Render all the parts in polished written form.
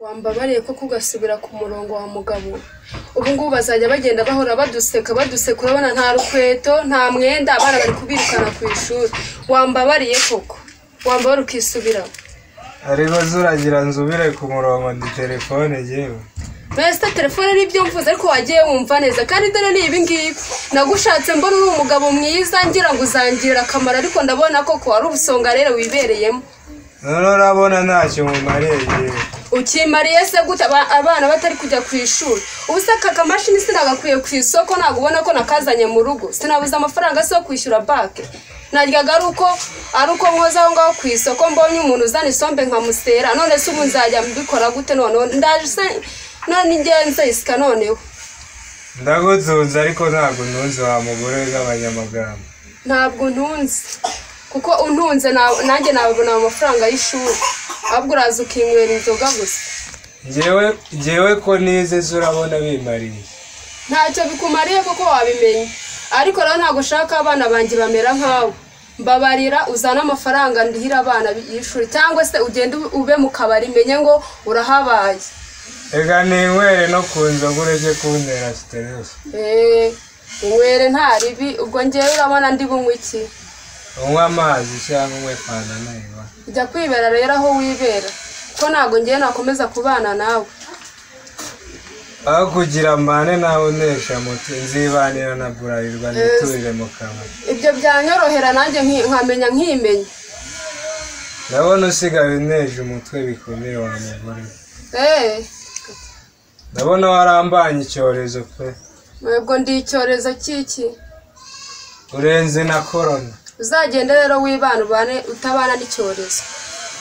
Wambabariye ko kugasubira ku murongo wa mugabo. Ubu ngubu bazajya bagenda bahora baduseka urabona nta rukweto nta mwenda abana bari kubirukana ku ishuri. Wambabariye koko. Wambara ukisubira. Ariko zuragira nzubire ku murongo ndi telefone yewe. Besta telefone nibyo mvuze ariko wagiye wumva neza kandi dore ni ibi ngibi. Nagushatse mbona uri umugabo mwiza ngira ngo uzangirira akamaro ariko ndabona koko ari ubusonga rero wibereyemo. Urabona ntacyo mumariye. Ukimariye se gute abana batari kujya ku ishuri? Ubusaka kamashini sinagakwiye ku isoko nagubona ko nakazanye mu rugo. Sinabuza amafaranga so kwishyura banke. Naryaga ari uko nkoza aho ngaho ku isoko mbonye umuntu uzana isombe nkamusera none se ubu nzajya mbikora gute none ndaje se none ingenze isika noneho. Ndaguzunza ariko ntabwo ntunze wa mugore w'abanyamagambo. Ntabwo ntunze. Kuko untunze nanjye nabona amafaranga y'ishuri. Ahubwo uraza ukinywera inzoga gusa. Jewe ko nize urabona bimariye. Ntacyo bikumariye kuko wabimenye. Ariko rero ntago shaka abana banjye bamera nkawe. Mbabarira uzana amafaranga ndihira abana y'ishuri cyangwa se ugende ube mu kabari menye ngo urahabaye. Ega ninywere no kunzoga ureke kuntera stress. Inywere nta ribi ubwo ngewe urabona ndi bunywe iki? Unywa amazi cyangwa unywe fanta nayo. Ujya kwibera rero aho wibera. Ko ntago ngiye nakomeza kubana nawe. Aho kugira mbane nawe unesha moto nzibanira na burarirwa niturire mu kabari. Ibyo byanyorohera nanjye nkamenya nkimenya. Ndabona usigaye uneje umutwe bikomeye wa mugore. Ndabona warambanye icyorezo pe. Mwebwe ndi icyorezo cyiki? Urenze na corona. Uzagende rero wibana ubane utabana n'icyorezo.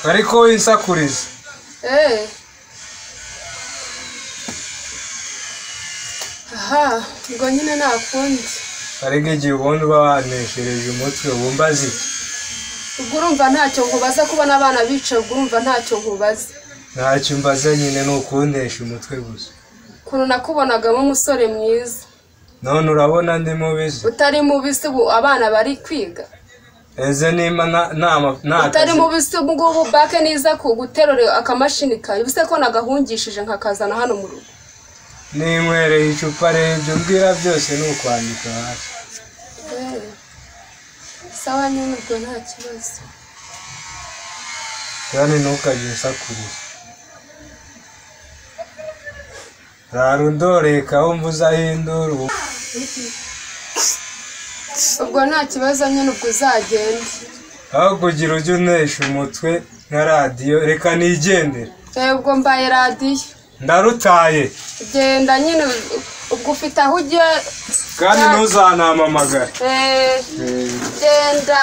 Ariko winsakuriza. Aha, ngo nyine nakundi. Ariko igihe ubundi uba waneshereje umutwe wumbazi. Ubwo urumva ntacyo nkubaza kubona abana bica ubwo urumva ntacyo nkubaza. Ntacyo mbaza nyine nukuntesha umutwe gusa. Kuno nakubonagamo umusore mwiza. None urabona ndi mubisi. Utari mubisi ubu abana bari kwiga. Eze nima nta utari mubisi ubwo bake niza kuguterure akamashini kayo. Bise ko nagahungishije nkakazana hano mu rugo. Ninywere icupa rero mbwira byose nukwandika hasi. Sawa nyine ubwo nta kibazo. Kandi ntukajye usakuriza. Rarundoreka wumva uzahindura ubu. Ubwo nta kibazo nyine ubwo uzagenda. Aho kugira ujye unesha umutwe nka radiyo reka nigendere. Ubwo mbaye radiyo. Ndarutaye. Genda nyine ubwo ufite aho ugiye. Kandi ntuzanampamagare. Genda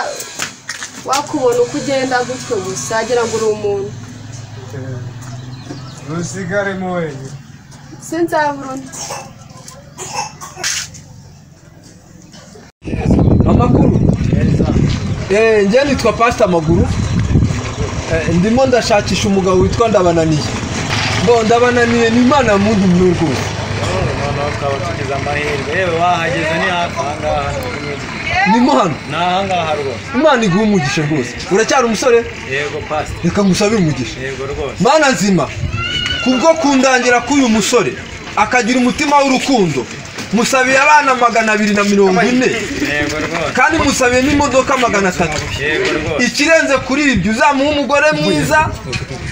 wakubona uko ugenda gutyo gusa agira ngo uri umuntu. Ntusigaremo wenyine. Sinzabura. Amakuru. Njye nitwa Pastor Maguru. Ndimo ndashakisha umugabo witwa Ndabananiye. Ndabananiye ni Imana muntu n'urwo. Ukaba tugize amahirwe yewe wahageze ni ahangaha. Ni muhano. Nahangaha rwose. Imana iguha umugisha rwose. Uracyari umusore? Yego Pastor. Reka ngusabe umugisha. Yego rwose. Mana nzima. Kubwo kundangira k'uyu musore akagira umutima w'urukundo. Musabiye abana 240. Yego rwose. Kandi musabiye n'imodoka 300. Yego rwose. Ikirenze kuri ibyo uzamuha umugore mwiza,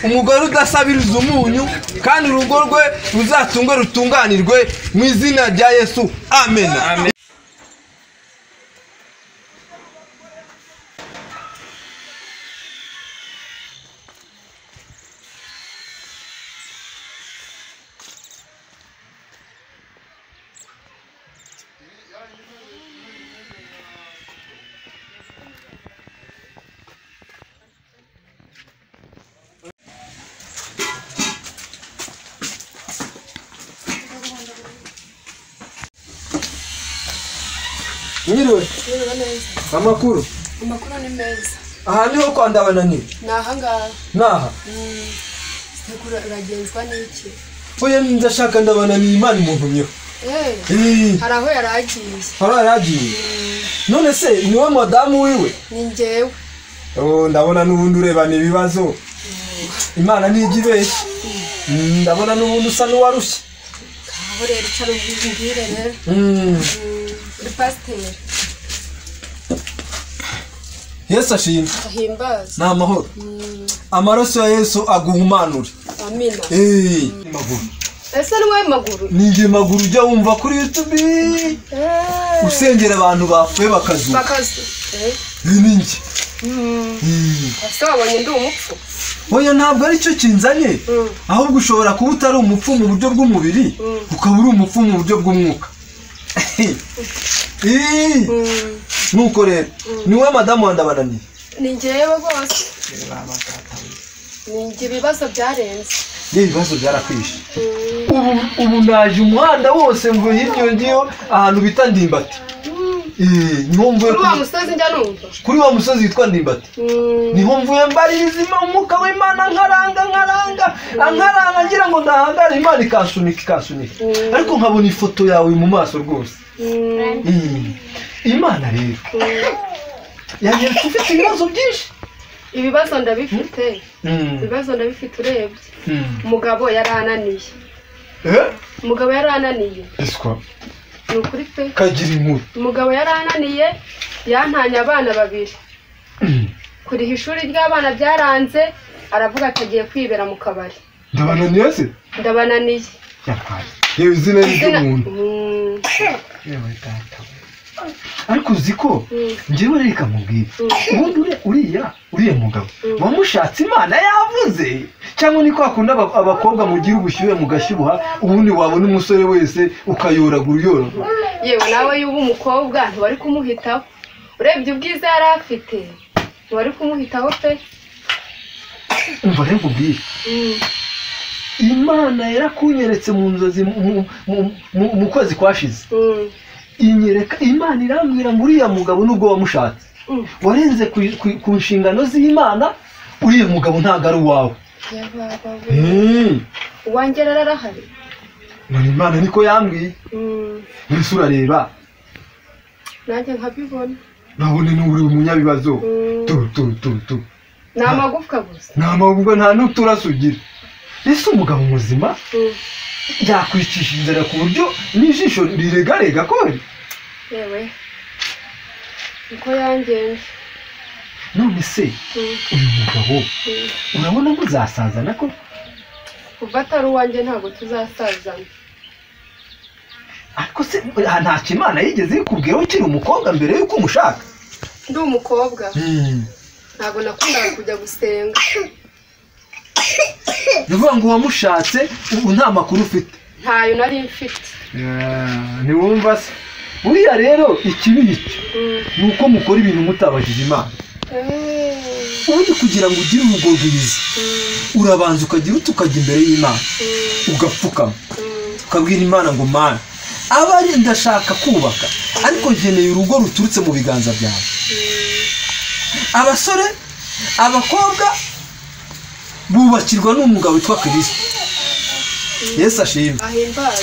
umugore udasabiriza umunyu, kandi urugo rwe ruzatungwe rutunganirwe mu izina rya Yesu. Amen. Amen. Mwiriwe. Amakuru. Amakuru ni meza. Aha niho kwa Ndabananiye. Nahangaha. Naha. Sekura uragenzwa n'iki? Oya ndashaka Ndabananiye Imana imuntumyeho. Haraho yaragiye. Haraho yaragiye. None se niwe madamu wiwe? Ni njyewe. Ndabona n'ubundi urebana ibibazo. Imana nijibeshye. ndabona n'ubundi usa n'uwarushye aho rero icara ubwire rero uri pasiteri Yesu ashimwe ahimbaza ni amahoro amaraso ya Yesu aguhumanure amina maguru ese ni wowe maguru ninjye maguru ujya wumva kuri YouTube usengera abantu bapfuye bakazuka ninjye ese wabonye ndi umupfu oya ntabwo ari cyo kinzanye ahubwo ushobora kuba utari umupfu mu buryo bw'umubiri ukaba uri umupfu mu buryo bw'umwuka nuko rero niwe madamu wandabananiye ni njyewe rwose ni njye ibibazo byarenze ibibazo byarakwishe ubu naje umuhanda wose mvuye hirya ngiyo ahantu bita Ndimbati niho mvuye kuri wa musozi njya numva kuri wa musozi witwa Ndimbati niho mvuye mbarizima umwuka w'Imana nkaranga ngira ngo ndahangara Imana ikansunika ariko nkabona ifoto yawe mu maso rwose Imana rero yanyeretse ufite ibibazo byinshi ibibazo ndabifite urebye umugabo yarananiye iswa ni ukuri pe kagira inkuru umugabo yarananiye yantanye abana babiri kuriha ishuri ry'abana byaranze aravuga ati agiye kwibera mu kabari ndabananiye se ndabananiye yewe izina ry'umuntu yewe tata ariko uziko njyewe reka mubwire ubundi uriya mugabo wamushatse Imana yavuze cyangwa ni kwa kunda abakobwa mugira ubushyuhe mugashyuha ubundi wabona umusore wese ukayoragura yewe nawe yuba umukobwa ntiwari kumuhitaho urebye ubwiza yari afite ntiwari kumuhitaho pe umva rero mubwire Imana yarakunyeretse mu nzozi mu kwezi kwashize inyereka Imana irambwira ngo uriya mugabo nubwo wamushatse warenze ku nshingano z'Imana uriya mugabo ntago ari uwawe uwanjye arahari Imana niko yambwiye mbese urareba nanjye nkabibona nabone n'uri umunyabibazo ni amagufwa gusa ni amagufwa nta n'uturaso ugira ese umugabo muzima yakwicisha inzara ku buryo n'ijisho riregarega kore yewe uko yangenje none se uyu mugabo urabona ko uzasazana ko kuva atari uwanjye ntabwo tuzasazana ariko se nta kimana yigeze ikubwira ukiri umukobwa mbere y'uko umushaka ndi umukobwa ntabwo nakundaga kujya gusenga bivuga ngo wamushatse ubu nta makuru ufite ntayo nari mfite ntiwumva se buriya rero ikibi icyo ni uko mukora ibintu mutabajije Imana ubundi kugira ngo ugire urugo rwiza urabanza ukagira ukajya imbere y'Imana ugapfukama ukabwira Imana ngo Mana abari ndashaka kubaka ariko nkeneye urugo ruturutse mu biganza byawe abasore abakobwa bubakirwa n'umugabo witwa Kristo Yesu ashimwe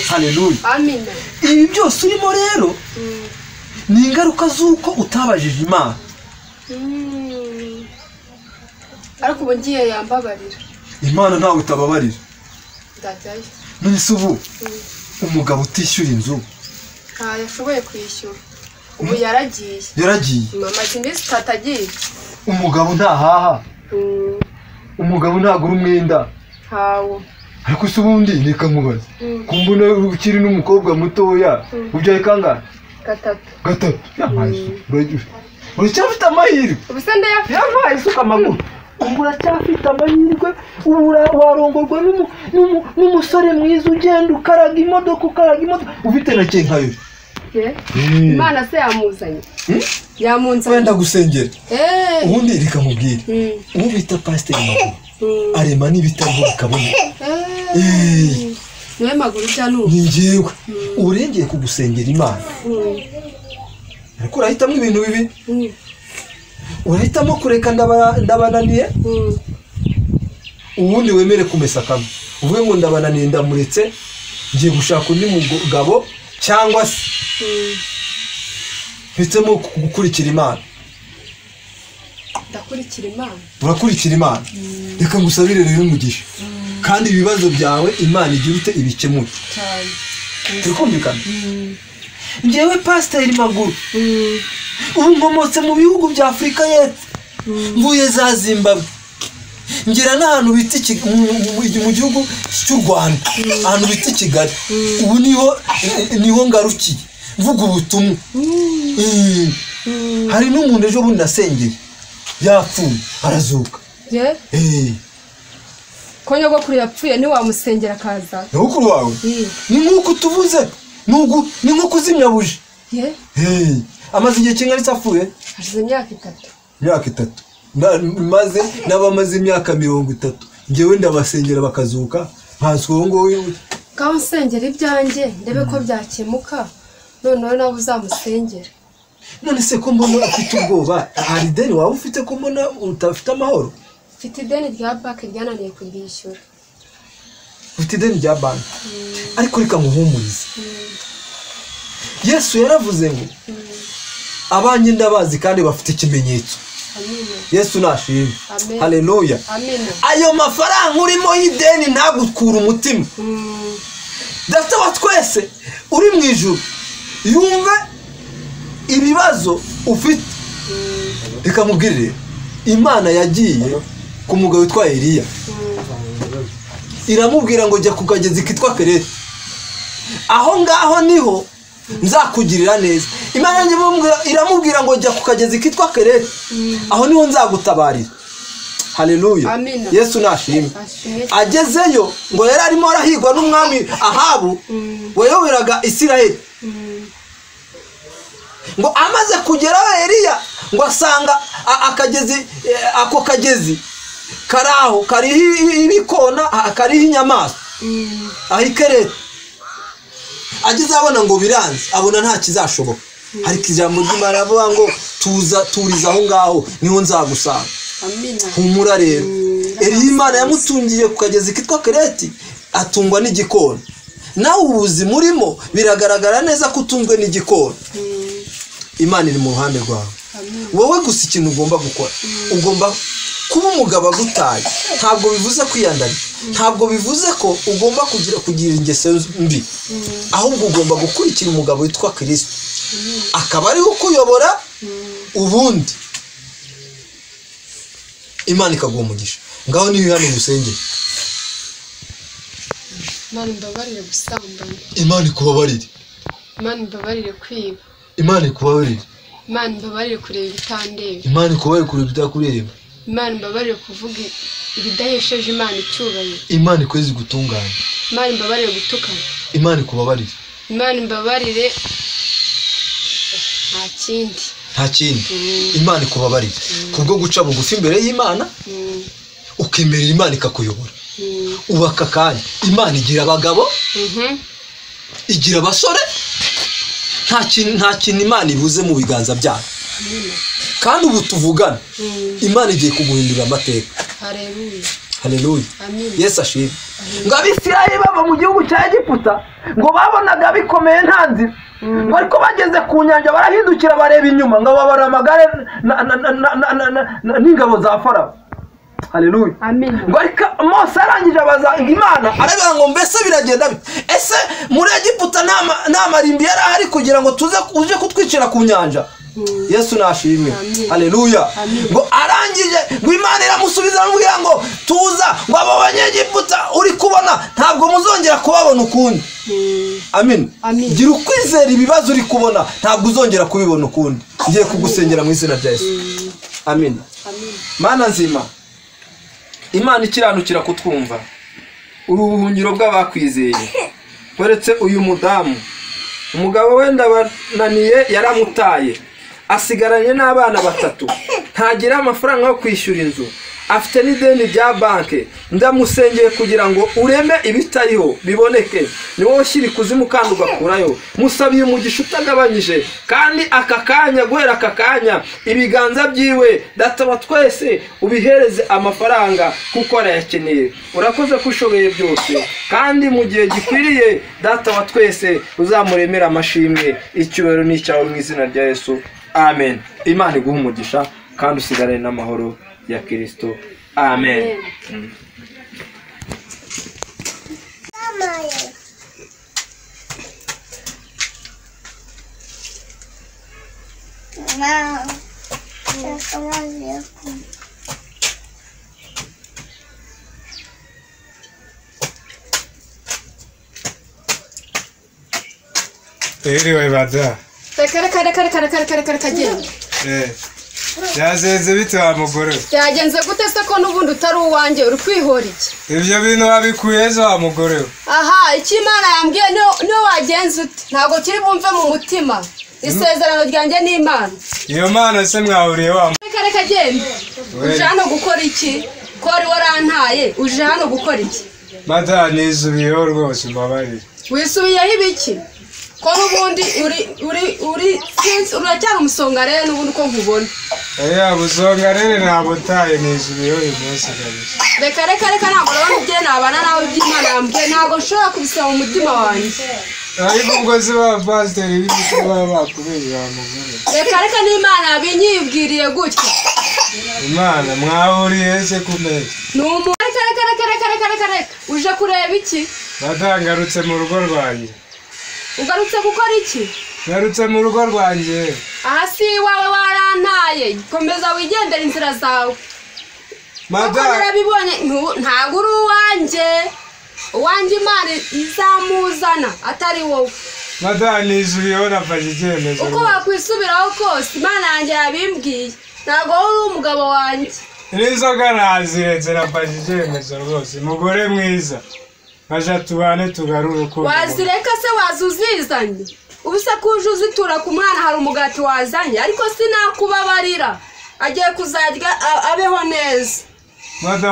haleluya amina ibi byose urimo rero ni ingaruka z'uko utabajije Imana ariko ubu ngiye yambabarira Imana ntawe utababarira ndajyayo none se ubu umugabo utishyura inzu ntayo ashoboye kwishyura ubu yaragiye mama iminsi itatu agiye umugabo ntahaha umugabo ntagura umwenda ntawo ariko se ubundi reka nkubaze kumbona ukiri n'umukobwa mutoya ubyaye kangahe gatatu uracyafite amahirwe ubu se ndayafite yampaye isuka amaguru uracyafite amahirwe warongorwa n'umusore mwiza ugenda ukaraga imodoka ufite na kenkayo Imana se yamuzanye wenda gusengera ubundi reka nkubwire uwo bita pasiteri Maguru arema n'ibitabo bikaboneka niwe Maguru cyane ni njyewe urengeye kugusengera Imana ariko urahitamo ibintu bibi urahitamo kureka ndabananiye ubundi wemere kumesa kamwe uvuge ngo ndabananiye ndamuretse ngiye gushaka undi mugabo cyangwa se hitemo gukurikira Imana ndakurikira Imana urakurikira Imana reka ngusabire rero umugisha kandi ibibazo byawe Imana igira ute ibikemura cyane turikumvikana njyewe Pasiteri Maguru ubu nkomotse mu bihugu bya Afurika y'Epfo mvuye za Zimbabwe ngera n'ahantu bita mu gihugu cy'u Rwanda ahantu bita Kigali ubu niho ngarukiye mvuga ubutumwa hari n'umuntu ejo bundi nasengeye yapfuye arazuka ko nyogokuru yapfuye ntiwamusengera akaza nyogokuru wawe ni nk'uko tuvuze ni nko kuzimya buji amaze igihe kingana iki apfuye hashize imyaka 3 maze n'abamaze imyaka 30 njyewe ndabasengera bakazuka nkanswe ngo kaho nsengera ibyanjye ndebe ko byakemuka noneho nawe uzamusengera none se ko mbona afite ubwoba hari deni waba ufite ko mbona utafite amahoro mfite ideni rya banki ryananiye kuryishyura ufite ideni rya banki ariko reka muhumurize Yesu yaravuze ngo abanye ndabazi kandi bafite ikimenyetso Yesu nashimwe haleluya ayo mafaranga urimo y'ideni ntagukura umutima data wa twese uri mu ijuru yumve ibibazo ufite reka mubwirire Imana yagiye ku mugabo witwa Eliya iramubwira ngo jya ku kagezi kitwa Kereti aho ngaho niho nzakugirira neza Imana iramubwira ngo jya ku kagezi kitwa Kereti aho niho nzagutabarira haleluya Yesu nashimwe agezeyo ngo yari arimo arahigwa n'umwami Ahabu wayoberaga Isirayeli ngo amaze kugeraho Eliya ngo asanga ako kagezi karaho kariho ibikona kariho inyamaswa aho Kereti ageze abona ngo biranze abona nta kizashoboka ariko ijambo ry'Imana avuga ngo turiza aho ngaho niho nzagusanga humura rero Imana yamutungiye ku kagezi kitwa Kereti atungwa n'igikona nawe ubuzi murimo biragaragara neza ko utunzwe n'igikona Imana iri mu ruhande rwawe wowe gusa ikintu ugomba gukora ugomba kuba umugabo agutaye ntabwo bivuze kwiyandarira ntabwo bivuze ko ugomba kugira ingeso mbi ahubwo ugomba gukurikira umugabo witwa Kristo akaba ari ukuyobora ubundi Imana ikaguha umugisha ngaho niyo hano gusengera Imana imbabarire gusambana Imana ikubabarire Imana imbabarire kwiba Imana ikubabarire Imana imbabarire kureba ibitandeba Imana ikubabarire kureba ibitakureba Imana imbabarire kuvuga ibidahesheje Imana icyubahiro Imana ikwezi gutungana Imana imbabarire gutukana Imana ikubabarire Imana imbabarire nta kindi Imana ikubabarire kubwo guca bugufi imbere y'Imana ukemerera Imana ikakuyobora ubaka kandi Imana igira abagabo igira abasore nta kintu Imana ibuze mu biganza byayo kandi ubu tuvugana Imana igiye kuguhindurira amateka haleluya Yesu ashimwe ngo Abisirayeli bava mu gihugu cya Egiputa ngo babonaga bikomeye nta nzira ngo ariko bageze ku nyanja barahindukira bareba inyuma ngo babara amagare n'ingabo za Farawo haleluya ngo ariko Mose arangije abaza Imana aravuga ngo mbese biragenda bite ese muri Egiputa nta marimbi yari ahari kugira ngo uje kutwicira ku nyanja Yesu nashimwe haleluya ngo arangije ngo Imana iramusubiza amubwira ngo tuza ngo abo banyegiputa uri kubona ntabwo muzongera kubabona ukundi amen gira ukwizera ibibazo uri kubona ntabwo uzongera kubibona ukundi ngiye kugusengera mu izina rya Yesu amen Mana nzima Imana ikiranukira kutwumva urubuhungiro bw'abakwizeye kweretse uyu mudamu umugabo wenda bananiye yaramutaye asigaranye n'abana 3 ntagira amafaranga yo kwishyura inzu afite n'ideni rya banki ndamusengeye kugira ngo ureme ibitariho biboneke ni wowe shyira ikuzimu kandi ugakurayo musabiye umugisha utagabanyije kandi guhera aka kanya ibiganza byiwe data wa twese ubihereze amafaranga kuko arayakeneye urakoze ko ushoboye byose kandi mu gihe gikwiriye data wa twese uzamuremera amashimwe icyubahiro n'icyawe mu izina rya Yesu amen Imana iguhe umugisha kandi usigarane n'amahoro ya Kristo amen Iriwe bada. Reka genda. Byagenze bite wa mugore? Byagenze gute se ko n'ubundi utari uwanjye uri kwihora iki? Ibyo bintu wabikuye zo wa mugore? Aha, icyo Imana yambwiye niyo wagenze ute? Ntabwo kiri bumve mu mutima. Isezerano ryanjye ni Imana. Iyo Mana se mwahuriye wa Reka genda. Uje hano gukora iki? Ko wari warantaye, uje hano gukora iki? Mada nizubiyeho rwose mbabarira. Wisubiyeho ibiki? Ko n'ubundi uracyari umusonga rero n'ubundi uko nkubona. Busonga rero ntabwo utaye nizubiyeho uyu munsi kabisa. Reka ntabwo urabona ubye nabana nawe iby'Imana yambwiye ntabwo nshobora kubisaba mu mutima wanjye. Ariko ubwo se ba pasiteri b'ibiti baba bakubera wa mugore. Reka n'Imana yabinyibwiriye gutya. Imana mwahuriye se kumenya. Reka uje kureba iki? Batangarutse mu rugo rwanjye. Ugarutse gukora iki? Ngarutse mu rugo rwanjye. Aha si iwawe warantaye, komeza wigendera inzira zawe. Narabibonye ntabwo uri uwanjye. Uwanjye Imana izamuzana atari wowe. Nizubiyeho nafashe icyemezo. Uko wakwisubiraho kose Imana yanjye yabimbwiye. Ntabwo uri umugabo wanjye. N'inzoga naziretse nafashe icyemezo rwose. Mugore mwiza. Aja tubane tugarure uko. Wazireka se wazuzizanye? Ubuse kuje uzitura ku mwana hari umugati wazanye ariko sinakubabarira. Agiye kuzarya abeho neza.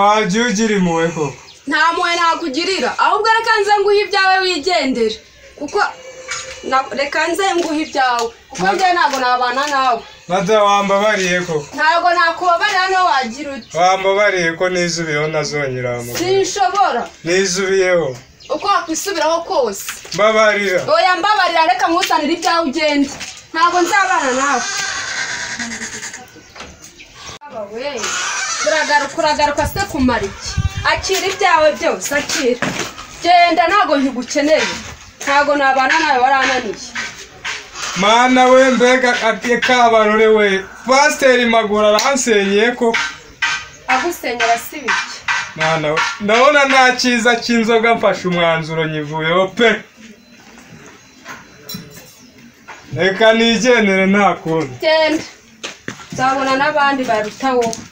Waje ugira impuhwe koko. Nta mpuhwe nakugirira. Ahubwo reka nze nguhe ibyawe wigendere. Kuko reka nze nguhe ibyawe. Kuko njye ntabwo nabana nawe. Wambabariye koko. Ntabwo nakubabarira no wagira uti. Wambabariye ko nizubiyeho nazongera mu. Sinshobora. Nizubiyeho. Uko wakwisubiraho kose. Mbabarira. Oya mbabarira reka nkusanire ibyawe ugende. Ntabwo nzabana nawe. Abawe. Uragaruka se kumara iki? Akira ibyawe byose akira. Genda ntabwo nkigukeneye. Ntabwo nabana nawe warananiye. Mana we mbega atiye kabarore we. Pasiteri Magura aransenyeye ko. Agusenyera sibiki. Mana we. Ndabona nta cyiza cy'inzoga mfashe umwanzuro nyivuyeho pe. Reka nigendere nta kundi. Genda. Nzabona n'abandi baruta wowe.